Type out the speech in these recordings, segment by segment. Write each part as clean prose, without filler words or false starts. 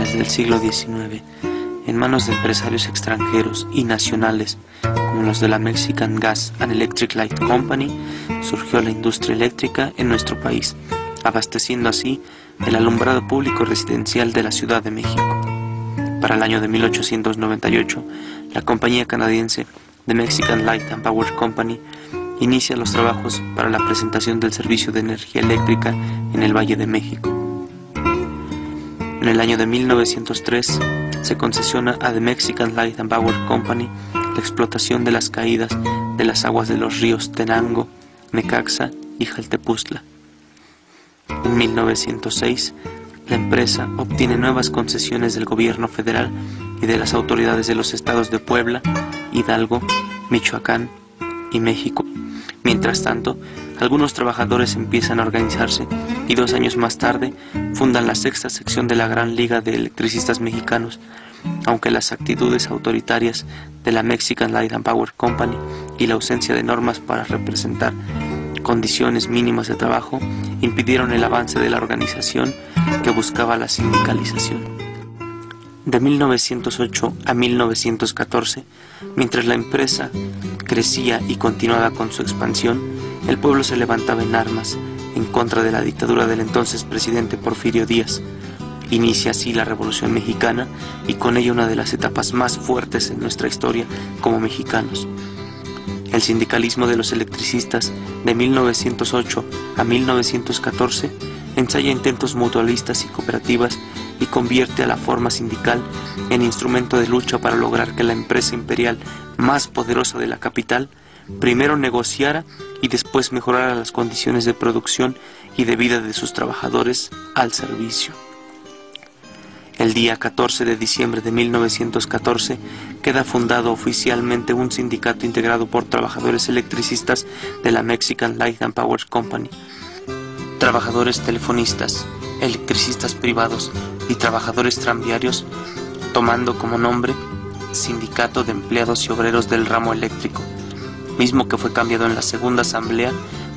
finales del siglo XIX, en manos de empresarios extranjeros y nacionales, como los de la Mexican Gas and Electric Light Company, surgió la industria eléctrica en nuestro país, abasteciendo así el alumbrado público residencial de la Ciudad de México. Para el año de 1898, la compañía canadiense The Mexican Light and Power Company inicia los trabajos para la presentación del servicio de energía eléctrica en el Valle de México. En el año de 1903 se concesiona a The Mexican Light and Power Company la explotación de las caídas de las aguas de los ríos Tenango, Necaxa y Jaltepuztla. En 1906, la empresa obtiene nuevas concesiones del gobierno federal y de las autoridades de los estados de Puebla, Hidalgo, Michoacán y México. Mientras tanto, algunos trabajadores empiezan a organizarse y 2 años más tarde fundan la 6ª sección de la Gran Liga de Electricistas Mexicanos, aunque las actitudes autoritarias de la Mexican Light and Power Company y la ausencia de normas para representar condiciones mínimas de trabajo impidieron el avance de la organización que buscaba la sindicalización. De 1908 a 1914, mientras la empresa crecía y continuaba con su expansión, el pueblo se levantaba en armas en contra de la dictadura del entonces presidente Porfirio Díaz. Inicia así la Revolución Mexicana y con ella una de las etapas más fuertes en nuestra historia como mexicanos. El sindicalismo de los electricistas de 1908 a 1914 ensaya intentos mutualistas y cooperativas y convierte a la forma sindical en instrumento de lucha para lograr que la empresa imperial más poderosa de la capital primero negociara y después mejorara las condiciones de producción y de vida de sus trabajadores al servicio. El día 14 de diciembre de 1914 queda fundado oficialmente un sindicato integrado por trabajadores electricistas de la Mexican Light and Power Company, trabajadores telefonistas, electricistas privados y trabajadores tranviarios, tomando como nombre Sindicato de Empleados y Obreros del Ramo Eléctrico, mismo que fue cambiado en la segunda asamblea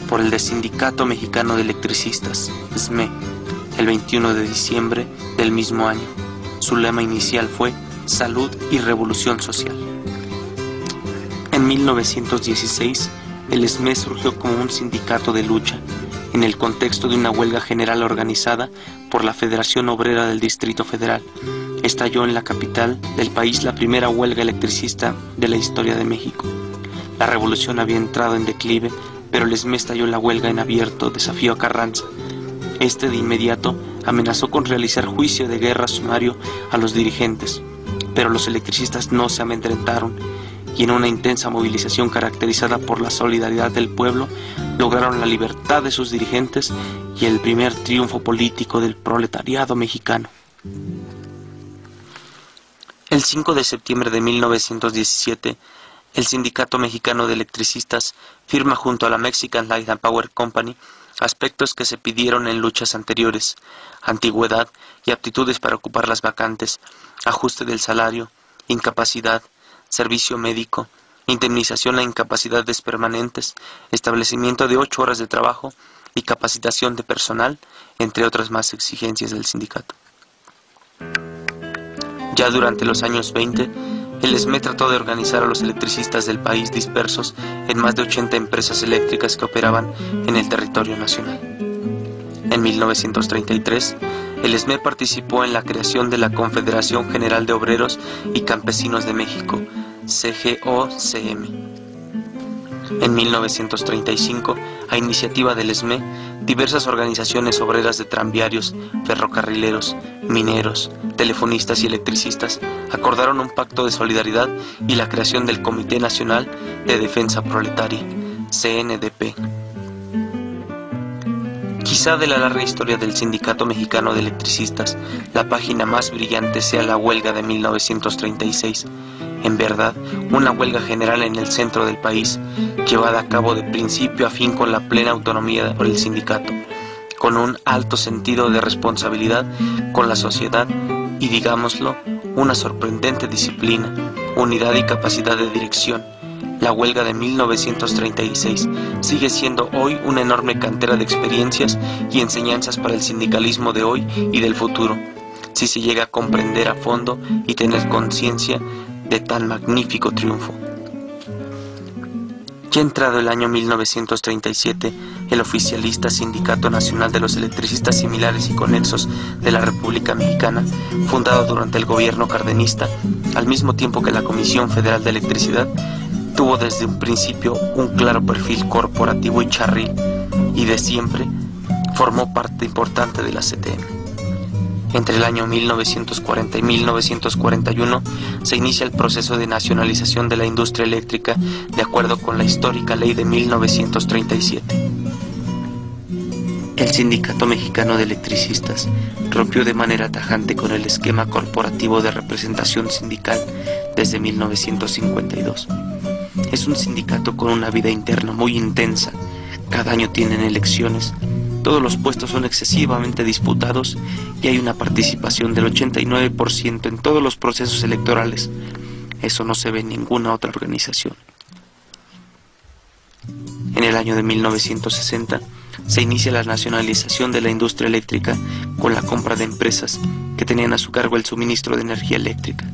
por el de Sindicato Mexicano de Electricistas, SME, el 21 de diciembre del mismo año. Su lema inicial fue Salud y Revolución Social. En 1916, el SME surgió como un sindicato de lucha, en el contexto de una huelga general organizada por la Federación Obrera del Distrito Federal. Estalló en la capital del país la primera huelga electricista de la historia de México. La revolución había entrado en declive, pero el SME estalló la huelga en abierto desafío a Carranza. Este de inmediato amenazó con realizar juicio de guerra sumario a los dirigentes, pero los electricistas no se amedrentaron y en una intensa movilización caracterizada por la solidaridad del pueblo, lograron la libertad de sus dirigentes y el primer triunfo político del proletariado mexicano. El 5 de septiembre de 1917, el Sindicato Mexicano de Electricistas firma junto a la Mexican Light and Power Company aspectos que se pidieron en luchas anteriores: antigüedad y aptitudes para ocupar las vacantes, ajuste del salario, incapacidad, servicio médico, indemnización a incapacidades permanentes, establecimiento de 8 horas de trabajo y capacitación de personal, entre otras más exigencias del sindicato. Ya durante los años 20, el SME trató de organizar a los electricistas del país dispersos en más de 80 empresas eléctricas que operaban en el territorio nacional. En 1933, el SME participó en la creación de la Confederación General de Obreros y Campesinos de México, CGO-CM. En 1935, a iniciativa del SME, diversas organizaciones obreras de tranviarios, ferrocarrileros, mineros, telefonistas y electricistas acordaron un pacto de solidaridad y la creación del Comité Nacional de Defensa Proletaria, CNDP. Quizá de la larga historia del Sindicato Mexicano de Electricistas, la página más brillante sea la huelga de 1936. En verdad, una huelga general en el centro del país, llevada a cabo de principio a fin con la plena autonomía por el sindicato, con un alto sentido de responsabilidad con la sociedad y, digámoslo, una sorprendente disciplina, unidad y capacidad de dirección. La huelga de 1936 sigue siendo hoy una enorme cantera de experiencias y enseñanzas para el sindicalismo de hoy y del futuro. si se llega a comprender a fondo y tener conciencia de tan magnífico triunfo. Ya entrado el año 1937, el oficialista Sindicato Nacional de los Electricistas Similares y Conexos de la República Mexicana, fundado durante el gobierno cardenista, al mismo tiempo que la Comisión Federal de Electricidad, tuvo desde un principio un claro perfil corporativo y charril, y de siempre formó parte importante de la CTM. Entre el año 1940 y 1941 se inicia el proceso de nacionalización de la industria eléctrica de acuerdo con la histórica ley de 1937. El Sindicato Mexicano de Electricistas rompió de manera tajante con el esquema corporativo de representación sindical desde 1952. Es un sindicato con una vida interna muy intensa. Cada año tienen elecciones. Todos los puestos son excesivamente disputados y hay una participación del 89% en todos los procesos electorales. Eso no se ve en ninguna otra organización. En el año de 1960 se inicia la nacionalización de la industria eléctrica con la compra de empresas que tenían a su cargo el suministro de energía eléctrica.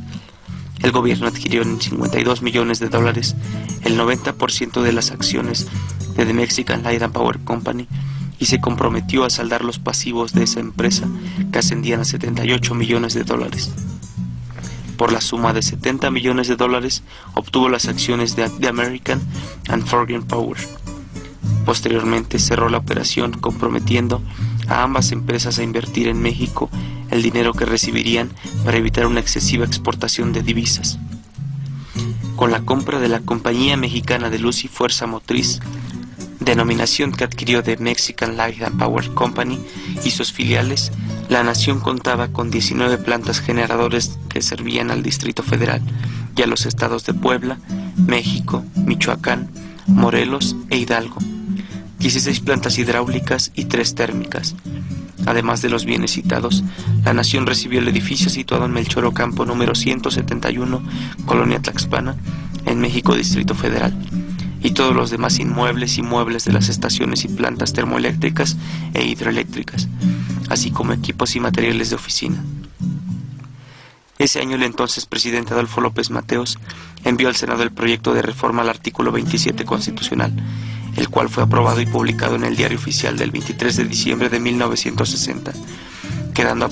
El gobierno adquirió en $52 millones el 90% de las acciones de The Mexican Light and Power Company y se comprometió a saldar los pasivos de esa empresa, que ascendían a $78 millones. Por la suma de $70 millones, obtuvo las acciones de The American and Foreign Power. Posteriormente cerró la operación comprometiendo a ambas empresas a invertir en México el dinero que recibirían para evitar una excesiva exportación de divisas. Con la compra de la Compañía Mexicana de Luz y Fuerza Motriz, denominación que adquirió de Mexican Light and Power Company y sus filiales, la nación contaba con 19 plantas generadoras que servían al Distrito Federal y a los estados de Puebla, México, Michoacán, Morelos e Hidalgo, 16 plantas hidráulicas y 3 térmicas. Además de los bienes citados, la nación recibió el edificio situado en Melchor Ocampo número 171, Colonia Tlaxpana, en México, Distrito Federal, y todos los demás inmuebles y muebles de las estaciones y plantas termoeléctricas e hidroeléctricas, así como equipos y materiales de oficina. Ese año el entonces presidente Adolfo López Mateos envió al Senado el proyecto de reforma al artículo 27 constitucional, el cual fue aprobado y publicado en el Diario Oficial del 23 de diciembre de 1960, quedando